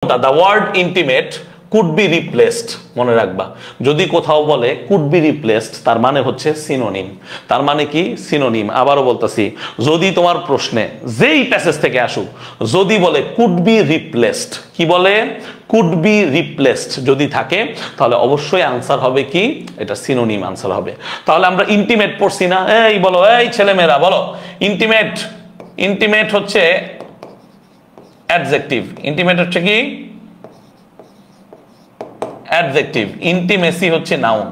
The word intimate could be replaced, মনে রাখবা যদি কোথাও বলে কুড বি রিপ্লেসড তার মানে হচ্ছে সিনোনিম। তার মানে কি? সিনোনিম। আবারও বলতেছি, যদি তোমার প্রশ্নে যেই প্যাসেজ থেকে আসুক যদি বলে কুড বি রিপ্লেসড, কি বলে? কুড বি রিপ্লেসড যদি থাকে তাহলে অবশ্যই আনসার হবে কি? এটা সিনোনিম আনসার হবে। তাহলে আমরা ইন্টিমেট পড়ছি না? এই বলো, এই ছেলেমেয়েরা বলো, ইন্টিমেট, ইন্টিমেট হচ্ছে অ্যাডজেক্টিভ। ইন্টিমেট হচ্ছে কি? অ্যাডজেক্টিভ। ইন্টিমেসি হচ্ছে নাউন।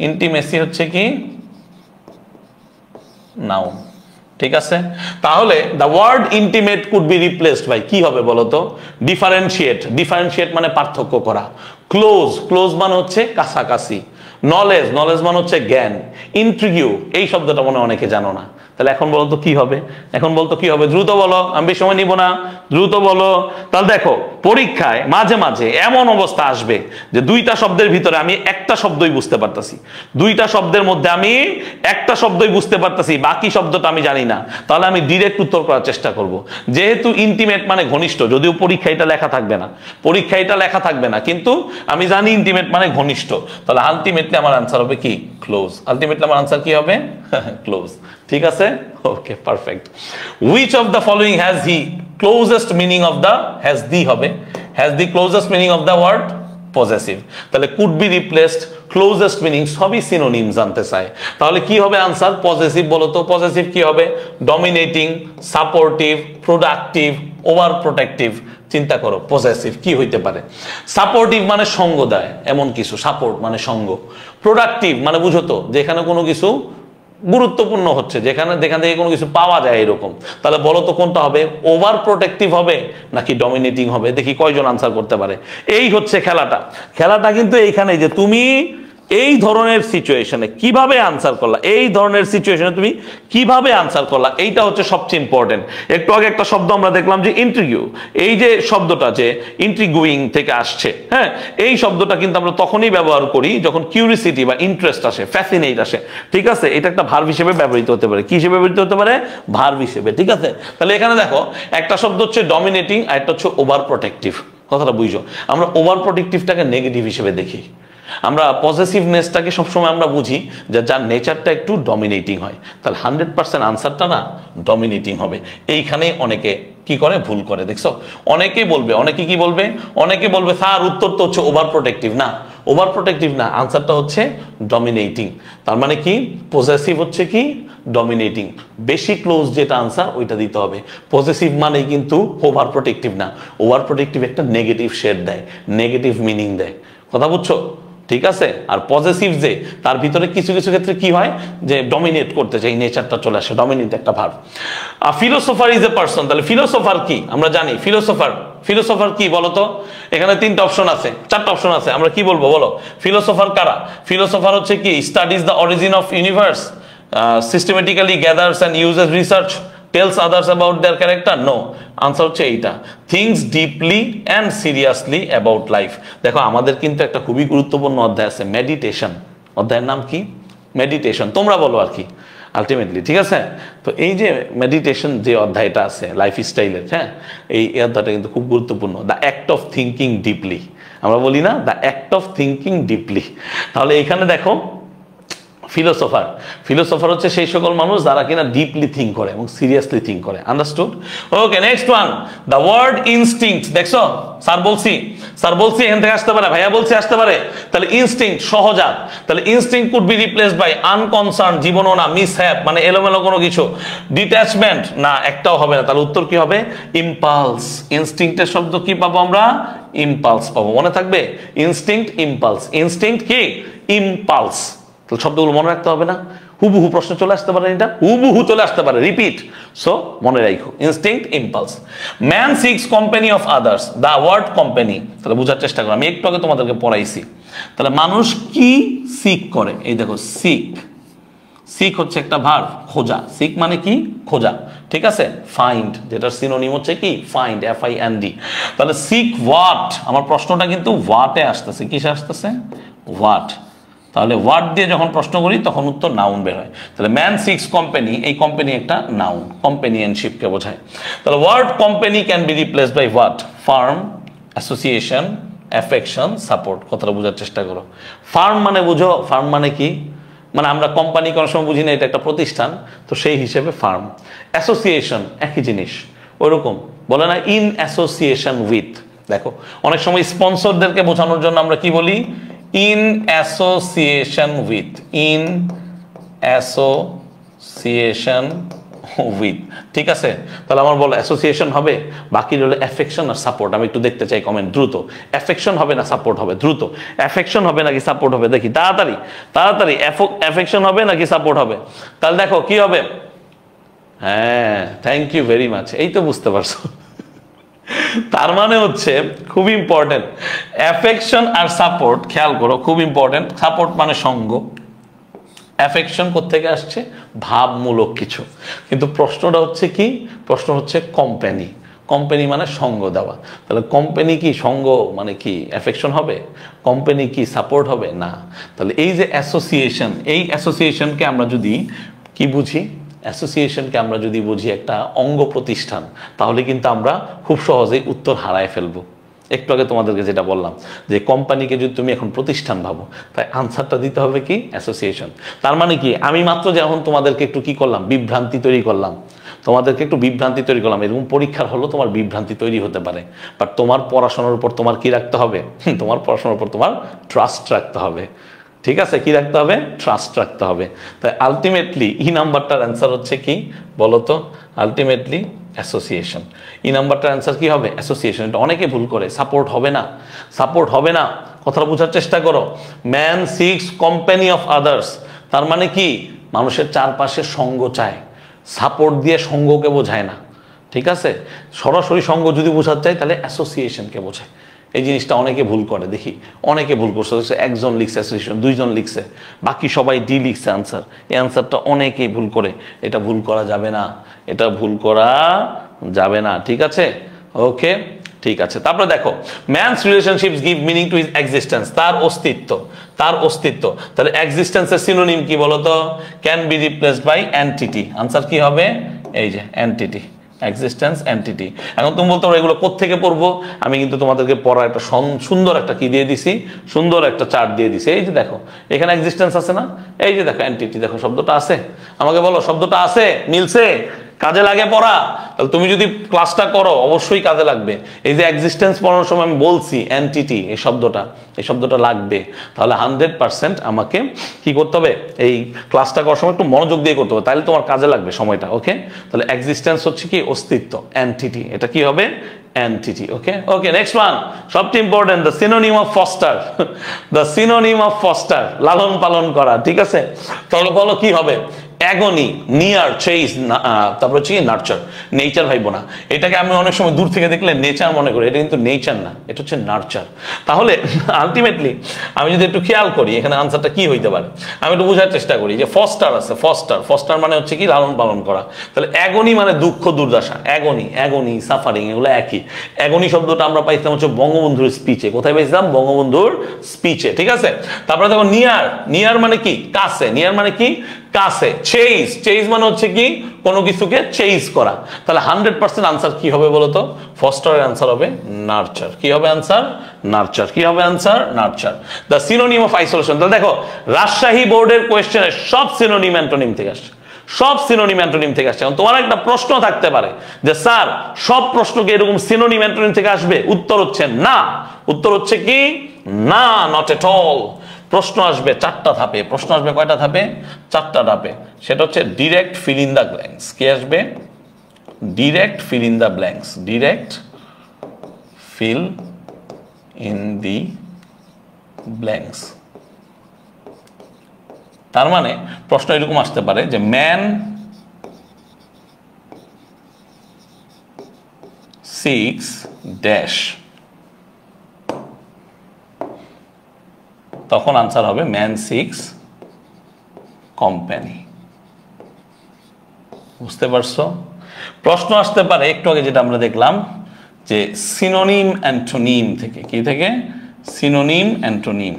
ইন্টিমেসি হচ্ছে কি? নাউন। ঠিক আছে? তাহলে the word intimate could be replaced by কি হবে বলো তো? ডিফারেন্সিয়েট। ডিফারেন্সিয়েট মানে পার্থক্য করা। ক্লোজ, ক্লোজ মানে হচ্ছে কাছাকাছি। নলেজ, নলেজ মানে হচ্ছে জ্ঞান। ইন্ট্রিগিউ, এই শব্দটা মনে অনেকে জানো না। তাহলে এখন বলো তো কি হবে? এখন বলতো কি হবে? দ্রুত বলো, আমি বেশি সময় নিব না, দ্রুত বলো। তাহলে দেখো পরীক্ষায় মাঝে মাঝে এমন অবস্থা আসবে যে দুইটা শব্দের ভিতরে আমি একটা শব্দই বুঝতে পারতাছি, দুইটা শব্দের মধ্যে আমি একটা শব্দই বুঝতে পারতাছি, বাকি শব্দটা আমি জানি না। তাহলে আমি ডিরেক্ট উত্তর করার চেষ্টা করব। যেহেতু ইন্টিমেট মানে ঘনিষ্ঠ, যদিও পরীক্ষা এটা লেখা থাকবে না, পরীক্ষা এটা লেখা থাকবে না, কিন্তু আমি জানি ইন্টিমেট মানে ঘনিষ্ঠ, তাহলে আলটিমেটলি আমার আনসার হবে কি? ক্লোজ। আলটিমেটলি আমার আনসার কি হবে? ক্লোজ। ঠিক আছে? ওকে, perfect. Which of the following has the closest meaning of the, has the হবে, has the closest meaning of the word possessive? তাহলে could be replaced, closest meaning সবই সিনোনিম জানতে চায়। তাহলে কি হবে আনসার? পজেসিভ। বলো তো পজেসিভ কি হবে? Dominating, supportive, productive, over protective. চিন্তা করো পজেসিভ কি হইতে পারে? সাপোর্টিভ মানে সঙ্গ দেয় এমন কিছু, সাপোর্ট মানে সঙ্গ। প্রোডাক্টিভ মানে বুঝো তো যেখানে কোনো কিছু গুরুত্বপূর্ণ হচ্ছে, যেখানে যেখান থেকে কোনো কিছু পাওয়া যায় এরকম। তাহলে বলো তো কোনটা হবে? ওভার প্রোটেক্টিভ হবে নাকি ডমিনেটিং হবে? দেখি কয়জন আনসার করতে পারে। এই হচ্ছে খেলাটা। খেলাটা কিন্তু এইখানে যে তুমি এই ধরনের সিচুয়েশনে কিভাবে আনসার করলা, এই ধরনের সিচুয়েশনে তুমি কিভাবে আনসার করলা, এইটা হচ্ছে সবচেয়ে ইম্পর্টেন্ট। একটু আগে একটা শব্দ আমরা দেখলাম যে ইন্ট্রিগিউ, এই যে শব্দটা যে ইন্ট্রিগুইং থেকে আসছে, হ্যাঁ, এই শব্দটা কিন্তু আমরা তখনই ব্যবহার করি যখন কিউরিসিটি বা ইন্টারেস্ট আসে, ফ্যাসিনেট আসে। ঠিক আছে? এটা একটা ভার্ব হিসেবে ব্যবহৃত হতে পারে। কি হিসেবে ব্যবহৃত হতে পারে? ভার্ব হিসেবে। ঠিক আছে? তাহলে এখানে দেখো একটা শব্দ হচ্ছে ডমিনেটিং আর একটা হচ্ছে ওভার প্রোটেক্টিভ। কথাটা বুঝো, আমরা ওভার প্রোটেক্টিভটাকে নেগেটিভ হিসেবে দেখি। আমরা পজেসিভনেসটাকে সবসময় আমরা বুঝি যে যার নেচারটা একটু ডমিনেটিং হয়। তাহলে 100% আনসারটা না ডমিনেটিং হবে। এইখানে অনেকে কি করে? ভুল করে। দেখছো অনেকেই বলবে, অনেকে কি বলবে? অনেকে বলবে স্যার উত্তর তো হচ্ছে ওভার প্রোটেক্টিভ। না, ওভার প্রোটেক্টিভ না, আনসারটা হচ্ছে ডমিনেটিং। তার মানে কি? পজেসিভ হচ্ছে কি? ডমিনেটিং। বেশি ক্লোজ যেটা আনসার ওইটা দিতে হবে। পজেসিভ মানে কিন্তু ওভার প্রোটেক্টিভ না। ওভার প্রোটেক্টিভ একটা নেগেটিভ শেড দেয়, নেগেটিভ মিনিং দেয়। কথা বুঝছো? ঠিক আছে? আর পজেসিভ যে তার ভিতরে কিছু কিছু ক্ষেত্রে কি হয় যে ডমিনেট করতে চাই, নেচারটা চলে আসে, ডমিনেট একটা verb. Philosopher is a person. তাহলে ফিলোসোফার কি? আমরা জানি ফিলোসোফার, ফিলোসোফার কি বলতো? এখানে তিনটা অপশন আছে, চারটা অপশন আছে, আমরা কি বলবো বলো? ফিলোসোফার কারা? ফিলোসোফার হচ্ছে কি? Studies the origin of universe, systematically gathers and uses research, tells others about their character. No, answer হচ্ছে এইটা, thinks deeply and seriously about life. দেখো আমাদের কিন্তু একটা খুবই গুরুত্বপূর্ণ অধ্যায় আছে, মেডিটেশন। অধ্যায়ের নাম কি? মেডিটেশন। তোমরা বলো আর কি আলটিমেটলি। ঠিক আছে? তো এই যে মেডিটেশন যে অধ্যায়টা আছে লাইফ স্টাইলের, হ্যাঁ, এই অধ্যায়টা কিন্তু খুব গুরুত্বপূর্ণ। The act of thinking deeply, আমরা বলি না the act of thinking deeply. তাহলে এখানে দেখো ফিলোসোফার, ফিলোসোফার হচ্ছে সেই সকল মানুষ যারা কিনা ডিপলি থিঙ্ক করে এবং সিরিয়াসলি থিঙ্ক করে। Understood? Okay, next one, the word instinct. দেখছো স্যার বলছি, স্যার বলছি এখান থেকে আসতে পারে, ভাইয়া বলছি আসতে পারে। তাহলে ইনস্টিংক্ট সহজাত। তাহলে instinct could be replaced by unconcern, জীবনও না, মিসহ্যাপ মানে এলোমেলো কোনো কিছু, ডিট্যাচমেন্ট না, একটাও হবে না। তাহলে উত্তর কি হবে? ইম্পালস। ইনস্টিংক্টের শব্দ কি পাবো আমরা? ইম্পালস পাবো। মনে থাকবে? Instinct, impulse. ইনস্টিংক্ট কি? ইম্পালস। শব্দগুলো মনে রাখতে হবে না? হুবহু প্রশ্ন চলে আসতে পারে, এটা হুবহু চলে আসতে পারে, রিপিট। সো মনে রাখো instinct, impulse. Man seeks company of others, the word company. তাহলে বোঝার চেষ্টা করো, আমি একটু আগে তোমাদেরকে পড়াইছি। তাহলে মানুষ কি সিক করে? এই দেখো সিক, সিক হচ্ছে একটা ভার্ব, খোঁজা। সিক মানে কি? খোঁজা। ঠিক আছে? ফাইন্ড, যেটার সিনোনিম হচ্ছে কি? Find, FIND। তাহলে সিক হোয়াট, আমার প্রশ্নটা কিন্তু হোয়াটে আসতেছে। কিসে আসতেছে? হোয়াট। তাহলে ওয়ার্ড দিয়ে যখন প্রশ্ন করি তখন উত্তর নাউন বের হয়। তাহলে ম্যান সিক্স কোম্পানি, এই কোম্পানি একটা নাউন, কম্পেনিয়নশিপকে বোঝায়। তাহলে word company can be replaced by what? Firm, association, affection, support. কথাটা বোঝার চেষ্টা করো। ফার্ম মানে বুঝো, ফার্ম মানে কি? মানে আমরা কোম্পানি কোনো সময় বুঝি না, এটা একটা প্রতিষ্ঠান, তো সেই হিসেবে ফার্ম। অ্যাসোসিয়েশন একই জিনিস, ওইরকম বলে না ইন অ্যাসোসিয়েশন উইথ। দেখো অনেক সময় স্পন্সরদেরকে বোঝানোর জন্য আমরা কি বলি? In association with, in association with. ঠিক আছে, তাহলে আমার বলো অ্যাসোসিয়েশন হবে, বাকি হলো অ্যাফেকশন আর সাপোর্ট। আমি একটু দেখতে চাই কমেন্ট দ্রুত। অ্যাফেকশন হবে না সাপোর্ট হবে? দ্রুত। অ্যাফেকশন হবে নাকি সাপোর্ট হবে? দেখি তাড়াতাড়ি তাড়াতাড়ি। অ্যাফেকশন হবে নাকি সাপোর্ট হবে? তাহলে দেখো কি হবে। হ্যাঁ, থ্যাংক ইউ ভেরি মাচ, এই তো বুঝতে পারছো। তার মানে হচ্ছে খুব ইম্পর্টেন্ট, অ্যাফেকশন আর সাপোর্ট খেয়াল করো, খুব ইম্পর্টেন্ট। সাপোর্ট মানে সঙ্গ, অ্যাফেকশন কোত্থেকে আসছে? ভাবমূলক কিছু। কিন্তু প্রশ্নটা হচ্ছে কি? প্রশ্ন হচ্ছে কোম্পানি। কোম্পানি মানে সঙ্গ দেওয়া। তাহলে কোম্পানি কি সঙ্গ মানে কি অ্যাফেকশন হবে? কোম্পানি কি সাপোর্ট হবে? না। তাহলে এই যে অ্যাসোসিয়েশন, এই অ্যাসোসিয়েশনকে আমরা যদি কি বুঝি? অ্যাসোসিয়েশনকে আমরা যদি বুঝি একটা অঙ্গ প্রতিষ্ঠান, তাহলে কিন্তু আমরা খুব সহজেই উত্তর হারায় ফেলবো। একটু আগে তোমাদেরকে যেটা বললাম যে কোম্পানিকে যদি তুমি এখন প্রতিষ্ঠান ভাবো, তাই আনসারটা দিতে হবে কি? অ্যাসোসিয়েশন। তার মানে কি? আমি মাত্র যখন তোমাদেরকে একটু কি করলাম? বিভ্রান্তি তৈরি করলাম, তোমাদেরকে একটু বিভ্রান্তি তৈরি করলাম। এরকম পরীক্ষার হলো তোমার বিভ্রান্তি তৈরি হতে পারে, বাট তোমার পড়াশোনার উপর তোমার কি রাখতে হবে? তোমার পড়াশোনার উপর তোমার ট্রাস্ট রাখতে হবে। ঠিক আছে, কি রাখতে হবে? ট্রাস্ট রাখতে হবে। তাই আলটিমেটলি ই নাম্বারটার অ্যান্সার হচ্ছে কি বলো তো? Ultimately association. ই নাম্বারটার অ্যান্সার কি হবে? অ্যাসোসিয়েশন। এটা অনেকে ভুল করে, সাপোর্ট হবে না, সাপোর্ট হবে না। কথাটা বোঝার চেষ্টা করো। Man seeks company of others, তার মানে কি? মানুষের চারপাশে সঙ্গ চায়। সাপোর্ট দিয়ে সঙ্গকে বোঝায় না। ঠিক আছে, সরাসরি সঙ্গ যদি বোঝাতে চাই তাহলে অ্যাসোসিয়েশনকে বোঝায়। এই জিনিসটা অনেকে ভুল করে, দেখি অনেকে ভুল করছে। একজন লিখছে অ্যাসোসিয়েশন, দুইজন লিখছে, বাকি সবাই ডি লিখছে আনসার। এই আনসারটা অনেকেই ভুল করে। এটা ভুল করা যাবে না, এটা ভুল করা যাবে না। ঠিক আছে, ওকে, ঠিক আছে। তারপরে দেখো, man's relationships give meaning to his existence, তার অস্তিত্ব, তার অস্তিত্ব। তাহলে এক্সিস্টেন্সের সিনোনিম কি বলতো? Can be replaced by entity. Answer কি হবে? এই যে এন্টিটি, এক্সিস্টেন্স এন্টিটি। এখন তুমি বলতে পারো এগুলো কোত্থেকে পড়বো? আমি কিন্তু তোমাদেরকে পড়ার একটা সুন্দর একটা কি দিয়ে দিছি, সুন্দর একটা চার্ট দিয়ে দিছি। এই যে দেখো এখানে এক্সিস্টেন্স আছে না, এই যে দেখো এন্টিটি, দেখো শব্দটা আছে। আমাকে বলো শব্দটা আছে, মিলছে? কাজে লাগে পড়া? তাহলে তুমি যদি ক্লাসটা করো অবশ্যই কাজে লাগবে। এই যে এক্সিস্টেন্স পড়ানোর সময় আমি বলছি এন্টিটি, এই শব্দটা লাগবে। তাহলে 100% আমাকে কি করতে হবে? এই ক্লাসটা করার সময় একটু মনোযোগ দিয়ে করতে হবে, তাহলে তোমার কাজে লাগবে সময়টা। ওকে, তাহলে এক্সিস্টেন্স হচ্ছে কি? অস্তিত্ব। এন্টিটি, এটা কি হবে? Entity. Okay okay, next one, সবচেয়ে important, the synonym of foster. The synonym of foster, লালন পালন করা। ঠিক আছে, তাহলে বলো কি হবে? অ্যাগনি, নিয়ার, চেজ, তারপর হচ্ছে কি? নার্চার। নেচার ভাইবো না, এটাকে আমি অনেক সময় দূর থেকে দেখলে নেচার মনে করি, এটা কিন্তু নেচার না, এটা হচ্ছে নার্চার। তাহলে আলটিমেটলি আমি যদি একটু খেয়াল করি এখানে আনসারটা কি হইতে পারে, আমি একটু বোঝার চেষ্টা করি। যে ফস্টার আছে, ফস্টার মানে হচ্ছে কি? লালন পালন করা। তাহলে অ্যাগনি মানে দুঃখ দুর্দশা। অ্যাগনি সাফারিং এগুলো একই। অ্যাগনি শব্দটা আমরা পাইছিলাম হচ্ছে বঙ্গবন্ধুর স্পিচে। কোথায় পাইছিলাম? বঙ্গবন্ধুর স্পিচে। ঠিক আছে, তারপরে দেখো নিয়ার মানে কি? কাছে। নিয়ার মানে কি? কাছে। চেজ মানে হচ্ছে কি? কোনো কিছুকে চেজ করা। তাহলে 100% আনসার কি হবে বলতো? ফস্টারের আনসার হবে নার্চার। কি হবে আনসার? নার্চার। কি হবে answer? Nurture. The synonym of isolation. তাহলে দেখো রাজশাহী বোর্ডের কোয়েশ্চেনে সব সিনোনিম অ্যান্টোনিম থেকে আসছে, সব সিনোনিম অ্যান্টোনিম থেকে আসছে। তোমার একটা প্রশ্ন থাকতে পারে যে স্যার সব প্রশ্নকে এরকম সিনোনিম অ্যান্টোনিম থেকে আসবে? উত্তর হচ্ছে না। উত্তর হচ্ছে কি? না, নট এট অল। প্রশ্ন আসবে 4টা ধাপে। প্রশ্ন আসবে কয়টা ধাপে? 4টা ধাপে। সেটা হচ্ছে direct fill in the blanks. কি আসবে? Direct fill in the blanks. Direct fill in the blanks. তার মানে প্রশ্ন এরকম আসতে পারে যে ম্যান সিক্স ড্যাশ, তখন আনসার হবে ম্যান সিক্স কোম্পানি। বুঝতে পারছো? প্রশ্ন আসতে পারে একটু আগে যেটা আমরা দেখলাম যে সিনোনিম অ্যান্টোনিম থেকে। কি থেকে? Synonym antonym.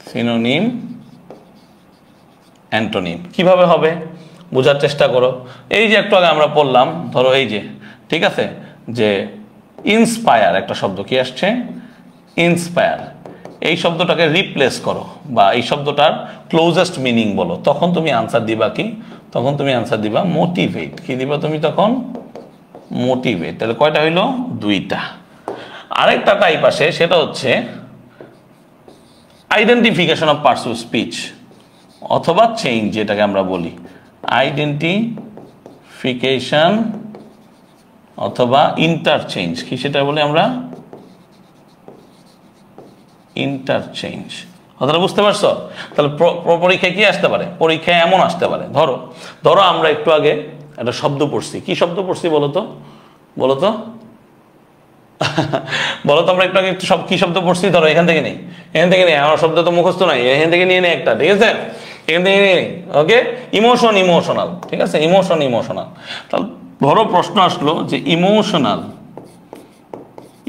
সিনোনিম অ্যান্টোনিম কিভাবে হবে? বোঝার চেষ্টা করো। এই যে একটু আগে আমরা পড়লাম, ধরো এই যে, ঠিক আছে, যে ইন্সপায়ার একটা শব্দ কি আসছে, ইন্সপায়ার, এই শব্দটাকে রিপ্লেস করো বা এই শব্দটার ক্লোজেস্ট মিনিং বলো, তখন তুমি আনসার দিবা কি, তখন তুমি আনসার দিবা মোটিভেট। কি দিবা তুমি তখন, মোটিভেট। তাহলে কয়টা হইলো, দুইটা। আরেকটা টাইপ আসে, সেটা হচ্ছে identification of parts of speech অথবা চেঞ্জ, যেটাকে আমরা বলি আইডেন্টিফিকেশন অথবা ইন্টারচেঞ্জ। কি সেটা বলি আমরা, ইন্টারচেঞ্জ। কথাটা বুঝতে পারছো? তাহলে পরীক্ষায় কি আসতে পারে, পরীক্ষায় এমন আসতে পারে, ধরো ধরো আমরা একটু আগে একটা শব্দ পড়ছি, কি শব্দ পড়ছি বলো তো, বলো তো বলো তো, আমরা একটু আগে সব কি শব্দ পড়ছি, ধরো এখান থেকে নেই, এখান থেকে নেই, আমার শব্দ তো মুখস্থ নাই, এখান থেকে নিয়ে নেই একটা, ঠিক আছে, এখান থেকে নিয়ে নেই। ওকে, ইমোশন, ইমোশনাল, ঠিক আছে, ইমোশন, ইমোশনাল। তাহলে ধরো প্রশ্ন আসলো যে ইমোশনাল,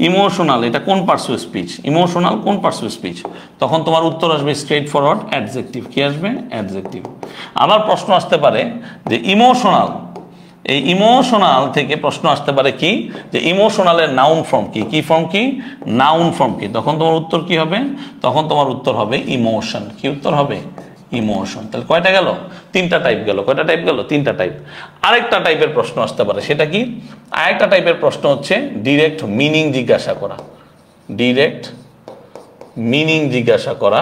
ইমোশনাল এটা কোন পার্টস অফ স্পিচ, ইমোশনাল কোন পার্টস অফ স্পিচ, তখন তোমার উত্তর আসবে স্ট্রেট ফরওয়ার্ড অ্যাডজেক্টিভ। কি আসবে, অ্যাডজেক্টিভ। আবার প্রশ্ন আসতে পারে যে ইমোশনাল, এই ইমোশনাল থেকে প্রশ্ন আসতে পারে কি, যে ইমোশনালের নাউন ফর্ম কি, কি ফর্ম কি, নাউন ফর্ম কি, তখন তোমার উত্তর কি হবে, তখন তোমার উত্তর হবে ইমোশন। কি উত্তর হবে, ইমোশন। তাহলে কয়টা গেল, তিনটা টাইপ গেল। কয়টা টাইপ গেল, তিনটা টাইপ। আরেকটা টাইপের প্রশ্ন আসতে পারে, সেটা কি, আরেকটা টাইপের প্রশ্ন হচ্ছে ডিরেক্ট মিনিং জিজ্ঞাসা করা, ডিরেক্ট মিনিং জিজ্ঞাসা করা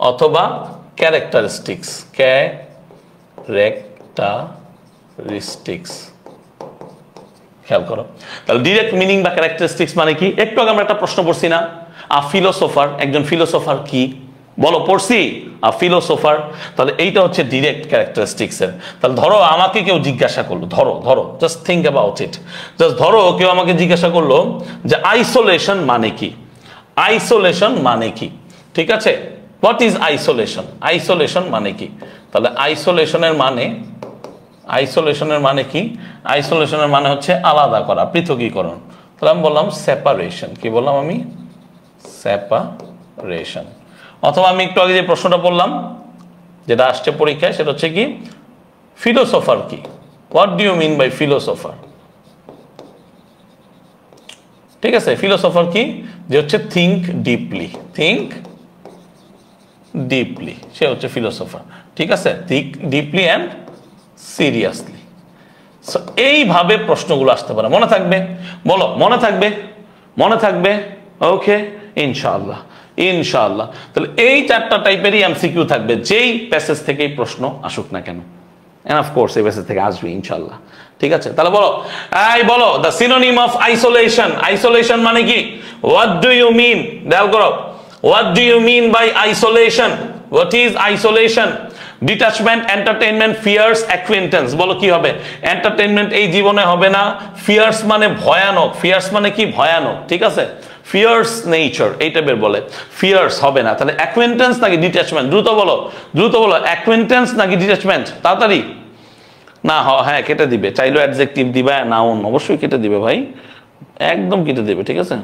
অথবা ক্যারেক্টারিস্টিক্স, ক্যারেক্টারিস্টিক্স। খেয়াল করো, তাহলে ডিরেক্ট মিনিং বা ক্যারেক্টারিস্টিক্স মানে কি, একটু আগে আমরা একটা প্রশ্ন পড়ছি না, ফিলোসোফার, একজন ফিলোসোফার কি, বলো পড়ছি, ফিলোসোফার। তাহলে এইটা হচ্ছে ডিরেক্ট ক্যারেক্টারিস্টিক্স এর। তাহলে ধরো আমাকে কেউ জিজ্ঞাসা করলো, ধরো ধরো just think about it, just ধরো কেউ আমাকে জিজ্ঞাসা করলো যে আইসোলেশন মানে কি, আইসোলেশন মানে কি, ঠিক আছে, হোয়াট ইজ আইসোলেশন, আইসোলেশন মানে কি। তাহলে আইসোলেশনের মানে, আইসোলেশনের মানে কি, আইসোলেশনের মানে হচ্ছে আলাদা করা, পৃথকীকরণ। তাহলে আমি বললাম সেপারেশন। কি বললাম আমি, সেপারেশন। অথবা আমি একটু আগে যে প্রশ্নটা বললাম, যেটা আসছে পরীক্ষায়, সেটা হচ্ছে কি, ফিলোসোফার কি, what do you mean by philosopher, ঠিক আছে, ফিলোসোফার কি, যে হচ্ছে থিঙ্ক ডিপলি, থিঙ্ক ডিপলি, সে হচ্ছে ফিলোসোফার, ঠিক আছে, থিঙ্ক ডিপলি অ্যান্ড সিরিয়াসলি। এইভাবে প্রশ্নগুলো আসতে পারে, মনে থাকবে, বলো মনে থাকবে, মনে থাকবে, ওকে, ইনশাআল্লাহ, ইনশাআল্লাহ। তাহলে এই চারটা টাইপেরই এমসিকিউ থাকবে, যেই প্যাসেজ থেকেই প্রশ্ন আসুক না কেন, এন্ড অফ কোর্স এই প্যাসেজ থেকে আসবে ইনশাআল্লাহ, ঠিক আছে। তাহলে বলো, এই বলো the synonym of isolation, isolation মানে কি, হোয়াট ডু ইউ মিন, দেয়াল করো, what do you mean by isolation, what is isolation. Detachment, entertainment, fierce, acquaintance. বলো কি হবে, এন্টারটেইনমেন্ট এই জীবনে হবে না, ফিয়ার্স মানে ভয়ানক, ফিয়ার্স মানে কি, ভয়ানক, ঠিক আছে, ফিয়ার্স নেচার এই টাইপের বলে, ফিয়ার্স হবে না। তাহলে অ্যাকুয়েন্টেন্স নাকি ডিটাচমেন্ট, দ্রুত বলো, দ্রুত বলো, অ্যাকুয়েন্টেন্স নাকি ডিটাচমেন্ট, তাড়াতাড়ি। না হ্যাঁ কেটে দিবে, চাইলেও অ্যাডজেক্টিভ দিবা, নাউন অবশ্যই কেটে দিবে ভাই, একদম কেটে দিবে, ঠিক আছে।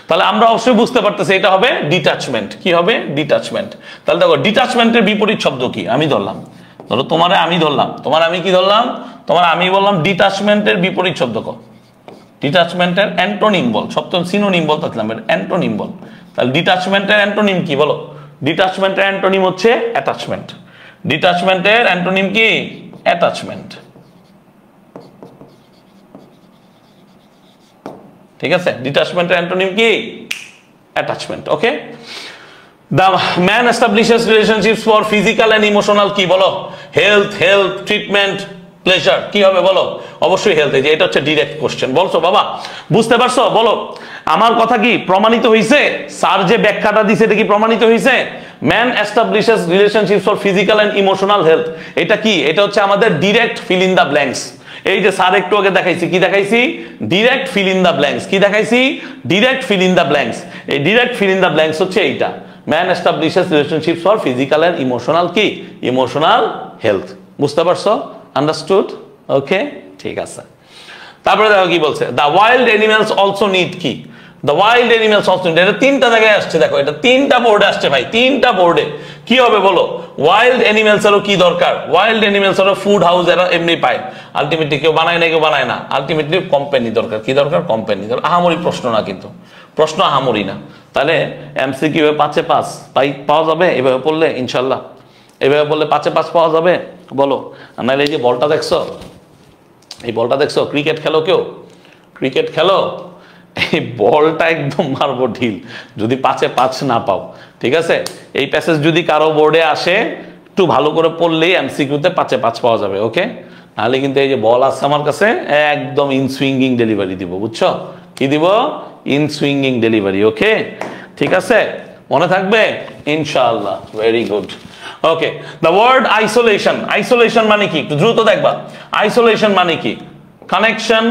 তাহলে আমরা অবশ্যই বুঝতে পারতেছি এটা হবে ডিটাচমেন্ট। কি হবে, ডিটাচমেন্ট। তাহলে দেখো ডিটাচমেন্টের বিপরীত শব্দ কি, আমি ধরলাম, ধরো তোমারে আমি ধরলাম, তোমার আমি কি ধরলাম, তোমার আমি বললাম ডিটাচমেন্টের বিপরীত শব্দ কো, ডিটাচমেন্টের অ্যান্টোনিম বল, সপ্তম সিনোনিম বলতেছিলাম, অ্যান্টোনিম বল। তাহলে ডিটাচমেন্টের অ্যান্টোনিম কি বলো, ডিটাচমেন্টের অ্যান্টোনিম হচ্ছে অ্যাটাচমেন্ট, ডিটাচমেন্টের অ্যান্টোনিম কি, অ্যাটাচমেন্ট, ঠিক আছে, ডিটাচমেন্টের অ্যান্টোনিম কি, attachment. Okay, the man establishes relationships for physical and emotional কি বলো, হেলথ, হেলথ, ট্রিটমেন্ট, প্লেজার। কি হবে বলো, অবশ্যই হেলথ। এই যে এটা হচ্ছে ডিরেক্ট কোশ্চেন, বলছো বাবা, বুঝতে পারছো, বলো আমার কথা কি প্রমাণিত হইছে, স্যার যে ব্যাখ্যাটা দিছে এটা কি প্রমাণিত হইছে, man establishes relationships for physical and emotional health, এটা কি, এটা হচ্ছে আমাদের direct fill in the blanks. এই যে স্যার একটু আগে দেখাইছি, কি দেখাইছি, direct fill in the blanks, কি দেখাইছি, direct fill in the blanks. এই direct fill in the blanks হচ্ছে এইটা, man establishes relationships for physical and emotional কি, ইমোশনাল হেলথ। বুঝতে পারছো, আন্ডারস্টুড, ওকে, ঠিক আছে। তারপরে দেখো কি বলছে, the wild animals also need কি, the wild animals also need, এটা তিনটা জায়গায় আসছে, দেখো এটা তিনটা বোর্ডে আসছে ভাই, তিনটা বোর্ডে, কি হবে বলো? ওয়াইল্ড অ্যানিমেলসেরও কি দরকার? ওয়াইল্ড অ্যানিমেলসেরও ফুড হাউস এরা এমনি পায়, আলটিমেটলি কেউ বানায় না, কেউ বানায় না, আলটিমেটলি কোম্পানি দরকার। কি দরকার? কোম্পানি দরকার। আহামরি প্রশ্ন না, কিন্তু প্রশ্ন আহামরি না। তাহলে এমসিকিউ 5-এ 5 পাওয়া যাবে এভাবে পড়লে ইনশাল্লাহ? এভাবে বললে 5-এ 5 পাওয়া যাবে বলো? নাহলে এই যে বলটা দেখছো, এই বলটা দেখছো, ক্রিকেট খেলো কেউ? ক্রিকেট খেলো? এই বলটা একদম মারবো ঢিল যদি 5-এ 5 না পাও, ঠিক আছে? এই প্যাসেজ যদি কারো বোর্ডে আসে একটু ভালো করে পড়লেই এমসিকিউতে 5-এ 5 পাওয়া যাবে, ওকে? নাহলে কিন্তু এই যে বল আছে আমার কাছে, একদম ইন সুইঙ্গিং ডেলিভারি দিব, বুঝছো? কি দিব? In swinging delivery, okay? ঠিক আছে, মনে থাকবে ইনশাআল্লাহ। Very good. Okay, the word isolation. Isolation মানে কি? একটু দ্রুত দেখবা। আইসোলেশন মানে কি? Connection,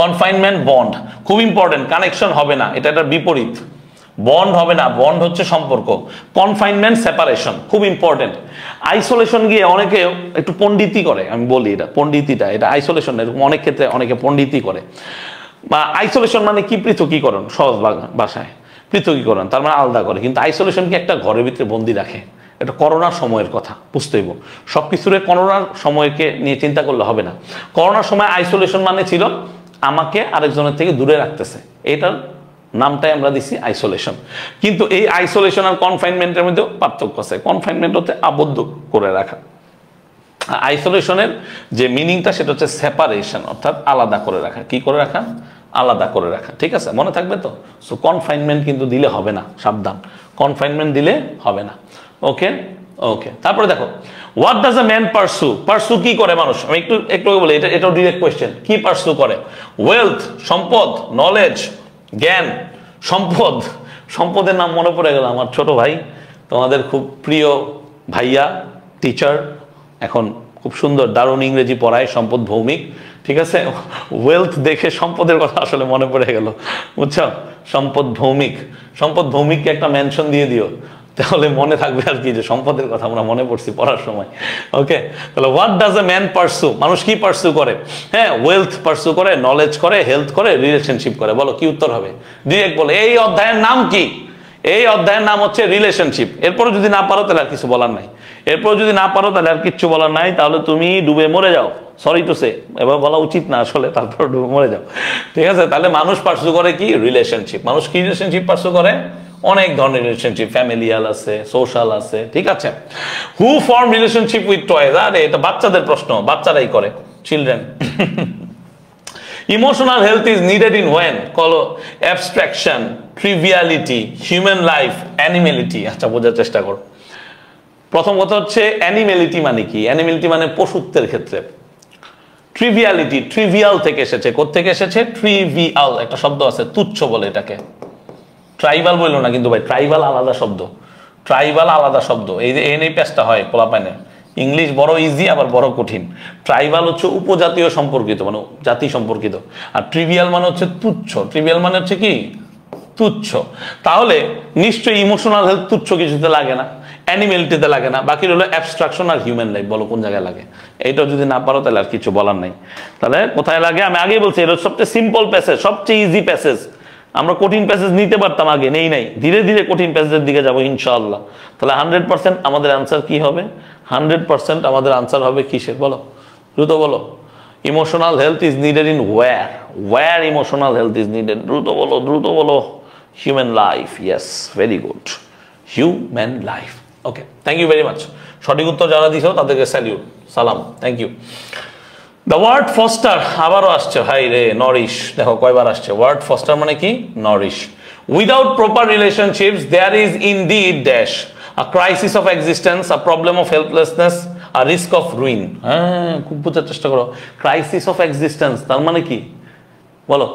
confinement, bond. খুব ইম্পর্টেন্ট। কানেকশন হবে না, এটা একটা বিপরীত। বন্ড হবে না, বন্ড হচ্ছে সম্পর্ক। কনফাইনমেন্ট, সেপারেশন, খুব ইম্পর্টেন্ট। আইসোলেশন গিয়ে অনেকে একটু পণ্ডিতি করে, আমি বলি এটা পণ্ডিতিটা, এটা আইসোলেশন এরকম অনেক ক্ষেত্রে অনেকে পণ্ডিতি করে। বা আইসোলেশন মানে কি? পৃথকীকরণ, সহজ ভাষায় পৃথকীকরণ, তার মানে আলাদা করে। কিন্তু আইসোলেশন কি একটা ঘরের ভিতরে বন্দি রাখে? এটা করোনার সময়ের কথা বুঝতে হইব। সব কিছুরে করোনার সময়কে নিয়ে চিন্তা করলে হবে না। করোনার সময় আইসোলেশন মানে ছিল আমাকে আরেকজনের থেকে দূরে রাখতেছে, এটার নামটাই আমরা দিছি আইসোলেশন। কিন্তু এই আইসোলেশন আর কনফাইনমেন্টের মধ্যে পার্থক্য আছে। কনফাইনমেন্ট হচ্ছে আবদ্ধ করে রাখা, আইসোলেশনের যে মিনিংটা সেটা হচ্ছে সেপারেশন, অর্থাৎ আলাদা করে রাখা। কি করে রাখা? আলাদা করে রাখা, ঠিক আছে? মনে থাকবে তো? সো কনফাইনমেন্ট কিন্তু দিলে হবে না, সাবধান, কনফাইনমেন্ট দিলে হবে না, ওকে? ওকে, তারপরে দেখো, হোয়াট ডাজ আ ম্যান পারসু? পারসু কি করে মানুষ? আমি একটু বলি, এটাও ডিরেক্ট কোয়েশ্চেন। কি পারসু করে? ওয়েলথ, সম্পদ, নলেজ, জ্ঞান, সম্পদ। সম্পদের নাম মনে পড়ে গেল, আমার ছোট ভাই, তোমাদের খুব প্রিয় ভাইয়া, টিচার, এখন খুব সুন্দর দারুণ ইংরেজি পড়ায়, সম্পদ ভৌমিক, ঠিক আছে? ওয়েলথ দেখে সম্পদের কথা আসলে মনে পড়ে গেল, বুঝছো? সম্পদ ভৌমিক। সম্পদ ভৌমিককে একটা মেনশন দিয়ে দিও, তাহলে মনে থাকবে আর কি যে সম্পদের কথা আমরা মনে পড়ছি পড়ার সময়, ওকে? তাহলে হোয়াট ডাজ এ ম্যান পারসু? মানুষ কি পারসু করে? হ্যাঁ, ওয়েলথ পারসু করে, নলেজ করে, হেলথ করে, রিলেশনশিপ করে। বলো কি উত্তর হবে? ডিরেক্ট বলো। এই অধ্যায়ের নাম কি? এই অধ্যায়ের নাম হচ্ছে রিলেশনশিপ। এরপরে যদি না পারো তাহলে আর কিছু বলার নাই। এরপর যদি না পারো তাহলে আর কিচ্ছু বলার নাই, তাহলে তুমি ডুবে মরে যাও। সরি টু সে, এবার বলা উচিত না আসলে, তারপর ডুবে মরে যাও, ঠিক আছে? তাহলে মানুষ পারসু করে কি? রিলেশনশিপ। মানুষ কি রিলেশনশিপ পারসু করে? অনেক ধরনের রিলেশনশিপ, ফ্যামিলিয়াল আছে, সোশ্যাল আছে, ঠিক আছে? Who form relationship with toys? আরে এটা বাচ্চাদের প্রশ্ন, বাচ্চারাই করে, children. Emotional health is needed in when? কলো abstraction, triviality, human life, animality. আচ্ছা, বোঝার চেষ্টা করো। প্রথম কথা হচ্ছে অ্যানিমেলিটি মানে কি? অ্যানিমেলিটি মানে পশুত্বের ক্ষেত্রে। ট্রিভিয়ালিটি, ট্রিভিয়াল থেকে এসেছে। কোত্থেকে এসেছে? ট্রিভিয়াল, একটা শব্দ আছে, তুচ্ছ বলে এটাকে। ট্রাইবাল বললো না কিন্তু ভাই, ট্রাইবাল আলাদা শব্দ, ট্রাইবাল আলাদা শব্দ। এই যে এন এই প্যাচটা হয় পোলাপাইনে, ইংলিশ বড় ইজি আবার বড় কঠিন। ট্রাইবাল হচ্ছে উপজাতীয় সম্পর্কিত, মানে জাতি সম্পর্কিত, আর ট্রিভিয়াল মানে হচ্ছে তুচ্ছ। ট্রিভিয়াল মানে হচ্ছে কি? তুচ্ছ। তাহলে নিশ্চয়ই ইমোশনাল হেলথ তুচ্ছ কিছুতে লাগে না, অ্যানিমেলিটিতে লাগে না, বাকি হলো অ্যাবস্ট্রাকশন আর হিউম্যান লাইফ। বলো কোন জায়গায় লাগে? এইটা যদি না পারো তাহলে আর কিছু বলার নাই। তাহলে কোথায় লাগে? আমি আগেই বলছি, এটা সবচেয়ে সিম্পল প্যাসেজ, সবচেয়ে ইজি প্যাসেজ। আমরা কঠিন প্যাসেজ নিতে পারতাম আগে, নেই নাই, ধীরে ধীরে কঠিন প্যাসেজের দিকে যাবো ইনশাআল্লাহ। তাহলে 100% আমাদের আনসার কি হবে? 100% আমাদের আনসার হবে কিসের? বলো, দ্রুত বলো। Emotional health is needed in where? Where emotional health is needed? দ্রুত বলো, দ্রুত বলো। Human life. Yes, very good, human life. Okay, thank you very much. সঠিক উত্তর যারা দিছো তাদেরকে স্যালিউট, সালাম, thank you. The word foster আবারও আসছে ভাই রে, নরিশ। দেখো কয়বার আসছে ওয়ার্ড ফস্টার মানে কি? Nourish. Without proper relationships there is indeed dash a crisis of existence, a problem of helplessness, a risk of ruin. হ্যাঁ, খুব বোঝার চেষ্টা করো। ক্রাইসিস অফ এক্সিস্টেন্স তার মানে কি? বলো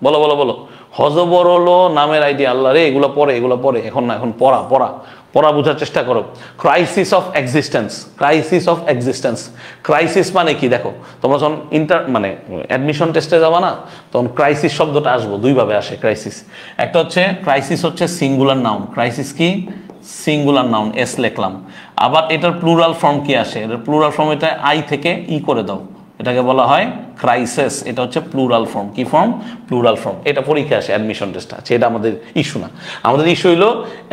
বলো বলো বলো। হজবরল নামের আইডিয়া, আল্লাহ রে, এগুলো পরে, এগুলো পরে, এখন না, এখন পড়া পড়া পড়া বোঝার চেষ্টা করো। Crisis of existence, crisis of existence. Crisis মানে কি? দেখো তোমরা যখন মানে অ্যাডমিশন টেস্টে যাবা না, তখন ক্রাইসিস শব্দটা আসবো, দুইভাবে আসে ক্রাইসিস। একটা হচ্ছে ক্রাইসিস হচ্ছে সিঙ্গুলার নাউন। ক্রাইসিস কি? সিঙ্গুলার নাউন, এস লিখলাম। আবার এটার প্লুরাল ফর্ম কি আসে? এটার প্লুরাল ফর্ম এটা আই থেকে ই করে দাও, এটাকে বলা হয় ক্রাইসিস। এটা হচ্ছে প্লুরাল ফর্ম। কি ফর্ম? Plural form. এটা পরীক্ষা আসে, অ্যাডমিশন টেস্ট আছে। এটা আমাদের ইস্যু না। আমাদের ইস্যু হইলো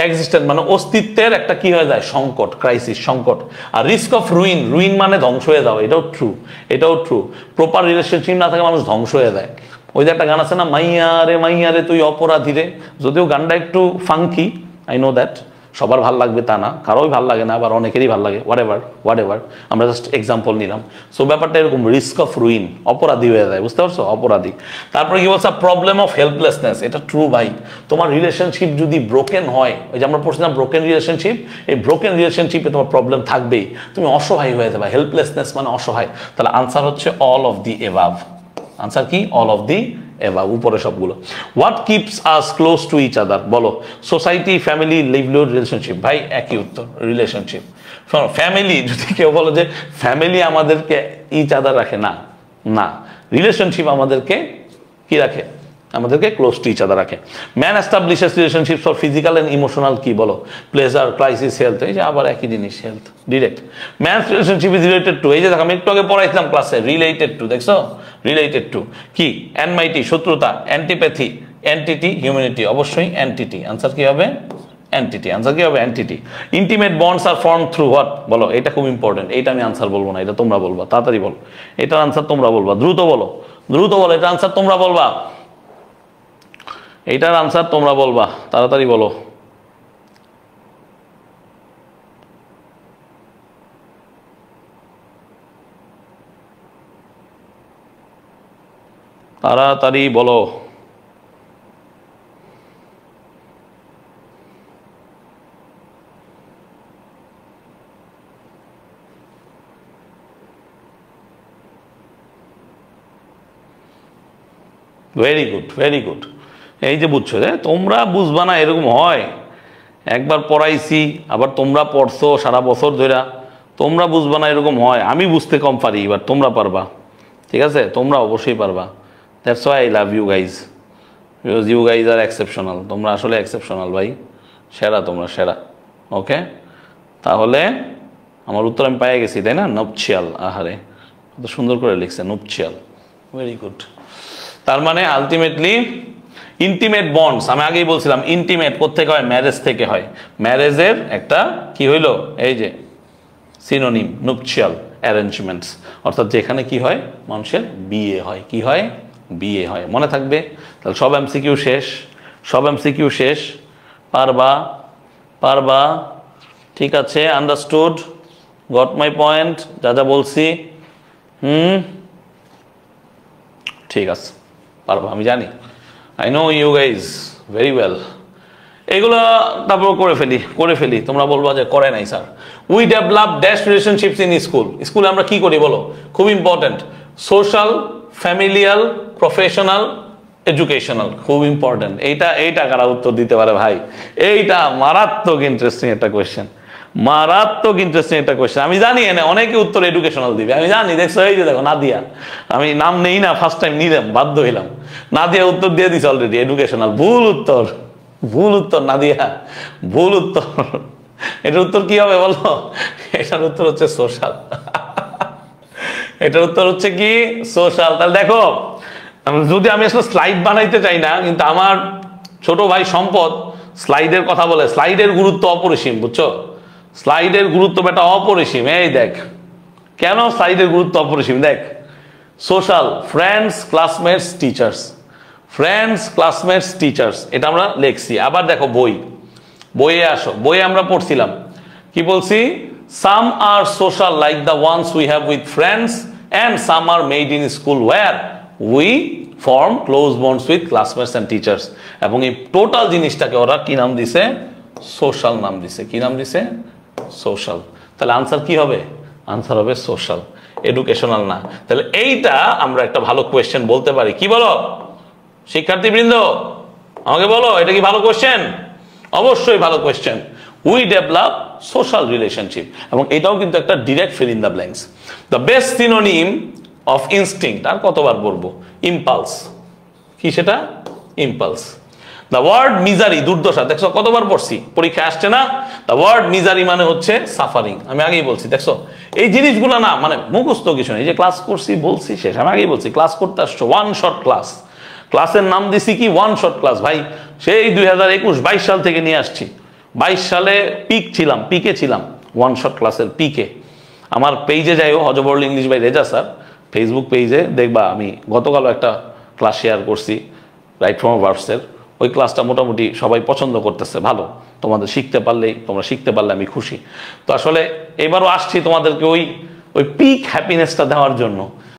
এক্সিস্টেন্ট মানে অস্তিত্বের একটা কি হয়ে যায়, সংকট, ক্রাইসিস, সংকট। আর রিস্ক অফ রুইন, রুইন মানে ধ্বংস হয়ে যাওয়া, এটাও ট্রু, এটাও ট্রু। প্রপার রিলেশনশিপ না থাকে মানুষ ধ্বংস হয়ে যায়। ওই যে একটা গান আছে না, মাইয়া রে তুই অপরাধী রে, যদিও গানটা একটু ফাঙ্কি, আই নো দ্যাট, সবার ভাল লাগবে তা না, কারোই ভাল লাগে না, আবার অনেকেরই ভাল লাগে, হোয়াট এভার, আমরা জাস্ট এক্সাম্পল নিলাম। সো ব্যাপারটা এরকম, রিস্ক অফ রুইন, অপরাধী হয়ে যায়, বুঝতে পারছো, অপরাধী। তারপরে কি বলছে, প্রবলেম অফ হেল্পলেসনেস, এটা ট্রু ভাই। তোমার রিলেশনশিপ যদি ব্রোকেন হয়, ওই যে আমরা পড়ছিলাম ব্রোকেন রিলেশনশিপ, এই ব্রোকেন রিলেশনশিপে তোমার প্রবলেম থাকবেই, তুমি অসহায় হয়ে যাবে। হেল্পলেসনেস মানে অসহায়। তাহলে আনসার হচ্ছে all of the above. Answer কি? অল অফ দি এভাব, উপরে সবগুলো। What keeps us close to each other, বলো। Society, family, livelihood, relationship. ভাই একই উত্তর, রিলেশনশিপ। ফ্যামিলি, যদি কেউ বলো যে ফ্যামিলি আমাদেরকে ইচ আদার রাখে, না না, রিলেশনশিপ আমাদেরকে কি রাখে, আমাদেরকে ক্লোজ টু ইচ আদার রাখে। Man establishes relationship for physical and emotional, কি বলো, প্লেজার, ক্রাইসিস, হেলথ। এই যে আবার একই জিনিস, health direct. Man's relationship is related to, এই যে দেখো আমি একটু আগে পড়াইছিলাম ক্লাসে, রিলেটেড টু, দেখছো, রিলেটেড টু কি, এনমাইটি, শত্রুতা, অ্যান্টিপ্যাথি, এন্টিটি, হিউম্যানিটি, অবশ্যই এন্টিটি। আনসার কি হবে? এন্টিটি। আনসার কি হবে? Entity. Intimate bonds are form through what, বলো। এটা খুব ইম্পর্টেন্ট, এটা আমি আনসার বলবো না, এটা তোমরা বলবা, তাড়াতাড়ি বলো, এটার আনসার তোমরা বলবা, দ্রুত বলো, দ্রুত বলো, এটা আনসার তোমরা বলবা, এইটার আনসার তোমরা বলবা, তাড়াতাড়ি বলো। তাড়াতাড়ি বলো। Very good, very good. এই যে বুঝছো, তোমরা বুঝবা না এরকম হয়, একবার পড়াইছি আবার তোমরা পড়ছো সারা বছর ধরে, তোমরা বুঝবা না এরকম হয়। আমি বুঝতে কম পারি, এবার তোমরা পারবা, ঠিক আছে, তোমরা অবশ্যই পারবা। That's why I love you guys, because you guys are exceptional. তোমরা আসলে এক্সেপশনাল ভাই, সেরা, তোমরা সেরা। ওকে, তাহলে আমার উত্তর আমি পেয়ে গেছি, তাই না? নবচিয়াল, আহারে কত সুন্দর করে লিখছে, নবচিয়াল, ভেরি গুড। তার মানে আলটিমেটলি ইন্টিমেট বন্ডস, আমি আগেই বলছিলাম ইন্টিমেট কোত্থেকে হয়, ম্যারেজ থেকে হয়। ম্যারেজের একটা কি হইলো, এই যে সিনোনিম, নুপচিয়াল অ্যারেঞ্জমেন্টস, অর্থাৎ যেখানে কি হয়, মানুষের বিয়ে হয়। কি হয়? বিয়ে হয়। মনে থাকবে। তাহলে সব এমসিকিউ শেষ, সব এমসিকিউ শেষ। পারবা, পারবা, ঠিক আছে, আন্ডারস্টুড, গট মাই পয়েন্ট, যা যা বলছি, ঠিক আছে, পারবা, আমি জানি, I know you guys very well. এগুলো তারপর করে ফেলি, তোমরা বলবা যে করে নাই sir. We develop dash relationships in school. স্কুলে আমরা কি করি বলো, খুব important, social, familial, professional, educational, খুব ইম্পর্টেন্ট। এইটা কারা উত্তর দিতে পারে ভাই? এইটা মারাত্মক ইন্টারেস্টিং একটা কোয়েশ্চেন, মারাত্মক ইন্টারেস্টিং একটা কোয়েশ্চেন। আমি জানি না অনেকে উত্তর এডুকেশনাল দিবে, আমি জানি, দেখছো, এই যে দেখো নাদিয়া, আমি নাম নেই না, ফার্স্ট টাইম নিলাম, বাধ্য হইলাম, নাদিয়া উত্তর দিয়ে দিছে অলরেডি, এডুকেশনাল। ভুল উত্তর, ভুল উত্তর নাদিয়া, ভুল উত্তর। এটার উত্তর কি হবে বলো? এটার উত্তর হচ্ছে সোশ্যাল। এটার উত্তর হচ্ছে কি? সোশ্যাল। তাহলে দেখো, যদি আমি আসলে স্লাইড বানাইতে চাই না, কিন্তু আমার ছোট ভাই সম্পদ স্লাইডের কথা বলে, স্লাইডের গুরুত্ব অপরিসীম, বুঝছো, স্লাইডের গুরুত্ব বেটা অপরিসীম। এই দেখ কেন স্লাইডের গুরুত্ব অপরিসীম, দেখ, social, friends, classmates, teachers, friends, classmates, teachers, এটা আমরা লিখছি। আবার দেখো বইয়ে আসো, বইয়ে আমরা পড়ছিলাম কি বলছি, some are social like the ones we have with friends and some are made in school where we form close bonds with classmates and teachers. এবং এই টোটাল জিনিসটাকে ওরা কি নাম দিছে? সোশ্যাল নাম দিছে। কি নাম দিছে? সোশ্যাল। তাহলে আনসার কি হবে? আনসার হবে সোশ্যাল, এডুকেশনাল না। তাহলে এইটা আমরা একটা ভালো কোয়েশ্চেন বলতে পারি। কি বলো শিক্ষার্থীবৃন্দ, আমাকে বলো, এটা কি ভালো কোয়েশ্চেন? অবশ্যই ভালো question. We develop social relationship, এবং এটাও কিন্তু একটা direct fill in the blanks. The best synonym of instinct, আর কতবার বলবো, ইম্পালস। কি সেটা? ইম্পালস। দ্য ওয়ার্ড মিজারি, দুর্দশা, দেখছো কতবার পড়ছি, পরীক্ষায় আসছে না? দ্য ওয়ার্ড মিজারি মানে হচ্ছে সাফারিং। আমি আগেই বলছি, দেখছো এই জিনিসগুলো না মানে মুখস্থ কিছু নেই, যে ক্লাস করছি বলছি শেষ। আমি আগেই বলছি ক্লাস করতে আসছো, ওয়ান শর্ট ক্লাস, ক্লাসের নাম দিছি কি ওয়ান শর্ট ক্লাস ভাই। সেই 2021-22 সাল থেকে নিয়ে আসছি, 22 সালে পিকে ছিলাম ওয়ান শর্ট ক্লাসের পিকে। আমার পেজে যাইও, হজবর্ল্ড English by Reza sir, Facebook পেজে দেখবা আমি গতকালও একটা ক্লাস শেয়ার করছি রাইট ফ্রম ভার্বসের। ওই ক্লাসটা মোটামুটি সবাই পছন্দ করতেছে, ভালো। তোমরা শিখতে পারলে আমি খুশি। তো আসলে এবারও আসছি তোমাদেরকে ওই পিক হ্যাপিনেসটা দেওয়ার জন্য।